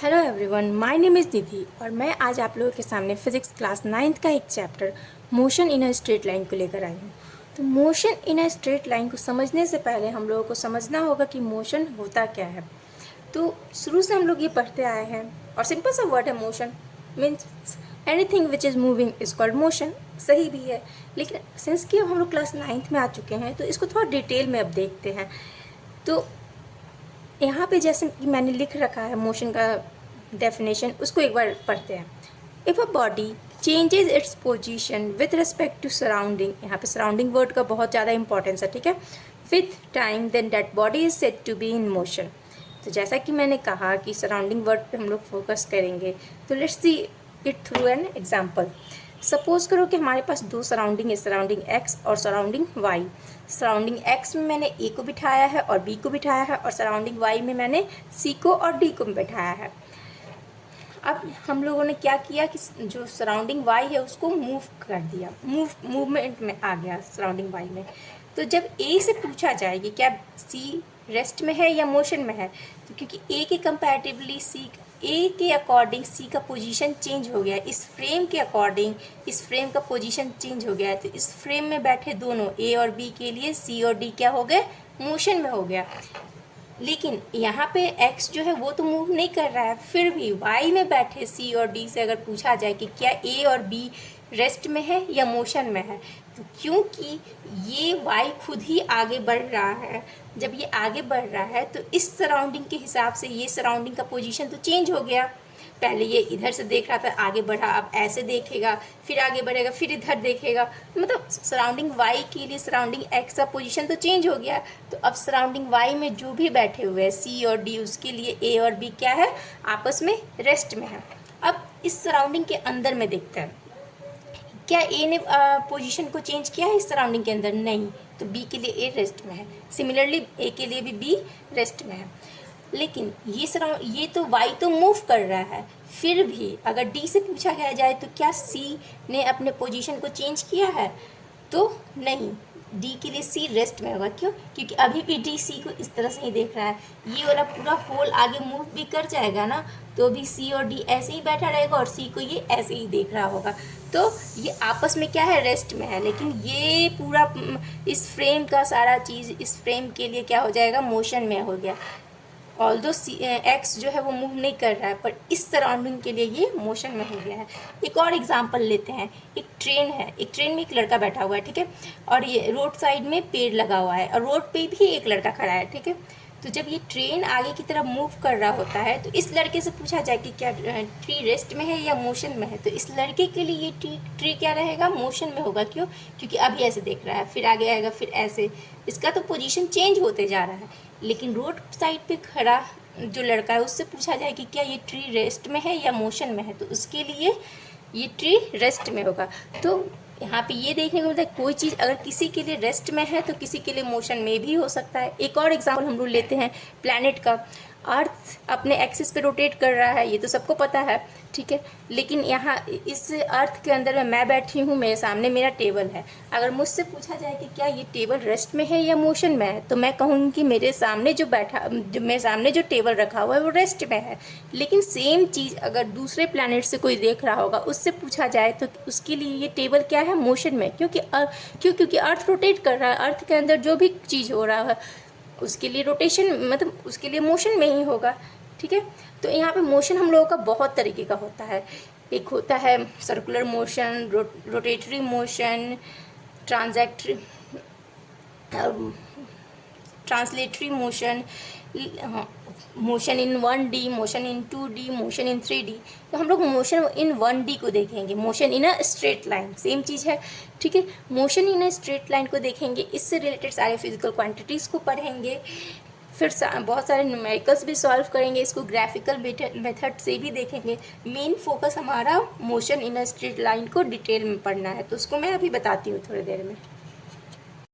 Hello everyone, my name is Nidhi और मैं आज आप लोगों के सामने फिज़िक्स क्लास 9th का एक chapter motion in a straight line को लेकर आई हूँ। तो motion in a straight line को समझने से पहले हम लोगों को समझना होगा कि मोशन होता क्या है। तो शुरू से हम लोग ये पढ़ते आए हैं और सिंपल सा वर्ड है motion, means anything which is moving is called motion. सही भी है, लेकिन सिंस कि अब हम लोग क्लास 9th में आ चुके हैं तो इसको थोड़ा डिटेल में अब देखते हैं। तो यहाँ पे जैसे कि मैंने लिख रखा है मोशन का डेफिनेशन, उसको एक बार पढ़ते हैं। If a body changes its position with respect to surrounding, यहाँ पे सराउंडिंग वर्ड का बहुत ज़्यादा इंपॉर्टेंस है, ठीक है, with time then that body is said to be in motion. तो जैसा कि मैंने कहा कि सराउंडिंग वर्ड पे हम लोग फोकस करेंगे, तो let's see it through an example. Suppose करो कि हमारे पास दो सराउंडिंग है, सराउंडिंग एक्स और सराउंडिंग वाई। सराउंडिंग एक्स में मैंने ए को बिठाया है और बी को बिठाया है, और सराउंडिंग वाई में मैंने सी को और डी को बिठाया है। अब हम लोगों ने क्या किया कि जो सराउंडिंग वाई है उसको मूव कर दिया, मूवमेंट में आ गया सराउंडिंग वाई में। तो जब ए से पूछा जाए कि क्या सी रेस्ट में है या मोशन में है, तो क्योंकि ए के कंपैरेटिवली ए के अकॉर्डिंग सी का पोजीशन चेंज हो गया, इस फ्रेम के अकॉर्डिंग इस फ्रेम का पोजीशन चेंज हो गया है, तो इस फ्रेम में बैठे दोनों ए और बी के लिए सी और डी क्या हो गए, मोशन में हो गया। लेकिन यहाँ पे x जो है वो तो मूव नहीं कर रहा है, फिर भी y में बैठे c और d से अगर पूछा जाए कि क्या a और b रेस्ट में है या मोशन में है, तो क्योंकि ये y खुद ही आगे बढ़ रहा है, जब ये आगे बढ़ रहा है तो इस सराउंडिंग के हिसाब से ये सराउंडिंग का पोजीशन तो चेंज हो गया। पहले ये इधर से देख रहा था, आगे बढ़ा, अब ऐसे देखेगा, फिर आगे बढ़ेगा, फिर इधर देखेगा, मतलब सराउंडिंग वाई के लिए सराउंडिंग एक्स का पोजीशन तो चेंज हो गया। तो अब सराउंडिंग वाई में जो भी बैठे हुए हैं सी और डी, उसके लिए ए और बी क्या है, आपस में रेस्ट में है। अब इस सराउंडिंग के अंदर में देखते हैं, क्या ए ने पोजीशन को चेंज किया है इस सराउंडिंग के अंदर, नहीं, तो बी के लिए ए रेस्ट में है, सिमिलरली ए के लिए भी बी रेस्ट में है। लेकिन ये तो y तो मूव कर रहा है, फिर भी अगर d से पूछा गया जाए तो क्या c ने अपने पोजीशन को चेंज किया है, तो नहीं, d के लिए c रेस्ट में होगा। क्यों? क्योंकि अभी भी d c को इस तरह से ही देख रहा है, ये वाला पूरा होल आगे मूव भी कर जाएगा ना, तो भी c और d ऐसे ही बैठा रहेगा और c को ये ऐसे ही देख रहा होगा। तो ये आपस में क्या है, रेस्ट में है, लेकिन ये पूरा इस फ्रेम का सारा चीज़ इस फ्रेम के लिए क्या हो जाएगा, मोशन में हो गया। ऑल्दो एक्स जो है वो मूव नहीं कर रहा है, पर इस सराउंडिंग के लिए ये मोशन में हो गया है। एक और एग्जांपल लेते हैं, एक ट्रेन है, एक ट्रेन में एक लड़का बैठा हुआ है, ठीक है, और ये रोड साइड में पेड़ लगा हुआ है और रोड पे भी एक लड़का खड़ा है, ठीक है। तो जब ये ट्रेन आगे की तरफ मूव कर रहा होता है तो इस लड़के से पूछा जाए कि क्या ट्री रेस्ट में है या मोशन में है, तो इस लड़के के लिए ये ट्री क्या रहेगा, मोशन में होगा। क्यों? क्योंकि अभी ऐसे देख रहा है, फिर आगे आएगा, फिर ऐसे, इसका तो पोजीशन चेंज होते जा रहा है। लेकिन रोड साइड पे खड़ा जो लड़का है उससे पूछा जाए कि क्या ये ट्री रेस्ट में है या मोशन में है, तो उसके लिए ये ट्री रेस्ट में होगा। तो यहाँ पे ये देखने को मिलता है, कोई चीज़ अगर किसी के लिए रेस्ट में है तो किसी के लिए मोशन में भी हो सकता है। एक और एग्जाम्पल हम लोग लेते हैं प्लैनेट का। अर्थ अपने एक्सिस पे रोटेट कर रहा है, ये तो सबको पता है, ठीक है, लेकिन यहाँ इस अर्थ के अंदर में मैं बैठी हूँ, मेरे सामने मेरा टेबल है। अगर मुझसे पूछा जाए कि क्या ये टेबल रेस्ट में है या मोशन में है, तो मैं कहूँगी कि मेरे सामने जो मेरे सामने जो टेबल रखा हुआ है वो रेस्ट में है। लेकिन सेम चीज़ अगर दूसरे प्लैनेट से कोई देख रहा होगा, उससे पूछा जाए तो उसके लिए ये टेबल क्या है, मोशन में। क्योंकि अर्थ रोटेट कर रहा है, अर्थ के अंदर जो भी चीज़ हो रहा है उसके लिए रोटेशन, मतलब उसके लिए मोशन में ही होगा, ठीक है। तो यहाँ पे मोशन हम लोगों का बहुत तरीके का होता है। एक होता है circular motion, rotatory motion, trajectory translatory motion, motion in 1D, motion in 2D, motion in 3D। तो हम लोग मोशन इन 1D को देखेंगे, motion in a straight line, same चीज़ है, ठीक है। Motion in a straight line को देखेंगे, इससे रिलेटेड सारे फिजिकल क्वांटिटीज़ को पढ़ेंगे, फिर बहुत सारे न्यूमेरिकल्स भी सॉल्व करेंगे, इसको ग्राफिकल मेथड से भी देखेंगे। मेन फोकस हमारा motion in a straight line को डिटेल में पढ़ना है, तो उसको मैं अभी बताती हूँ थोड़ी देर में।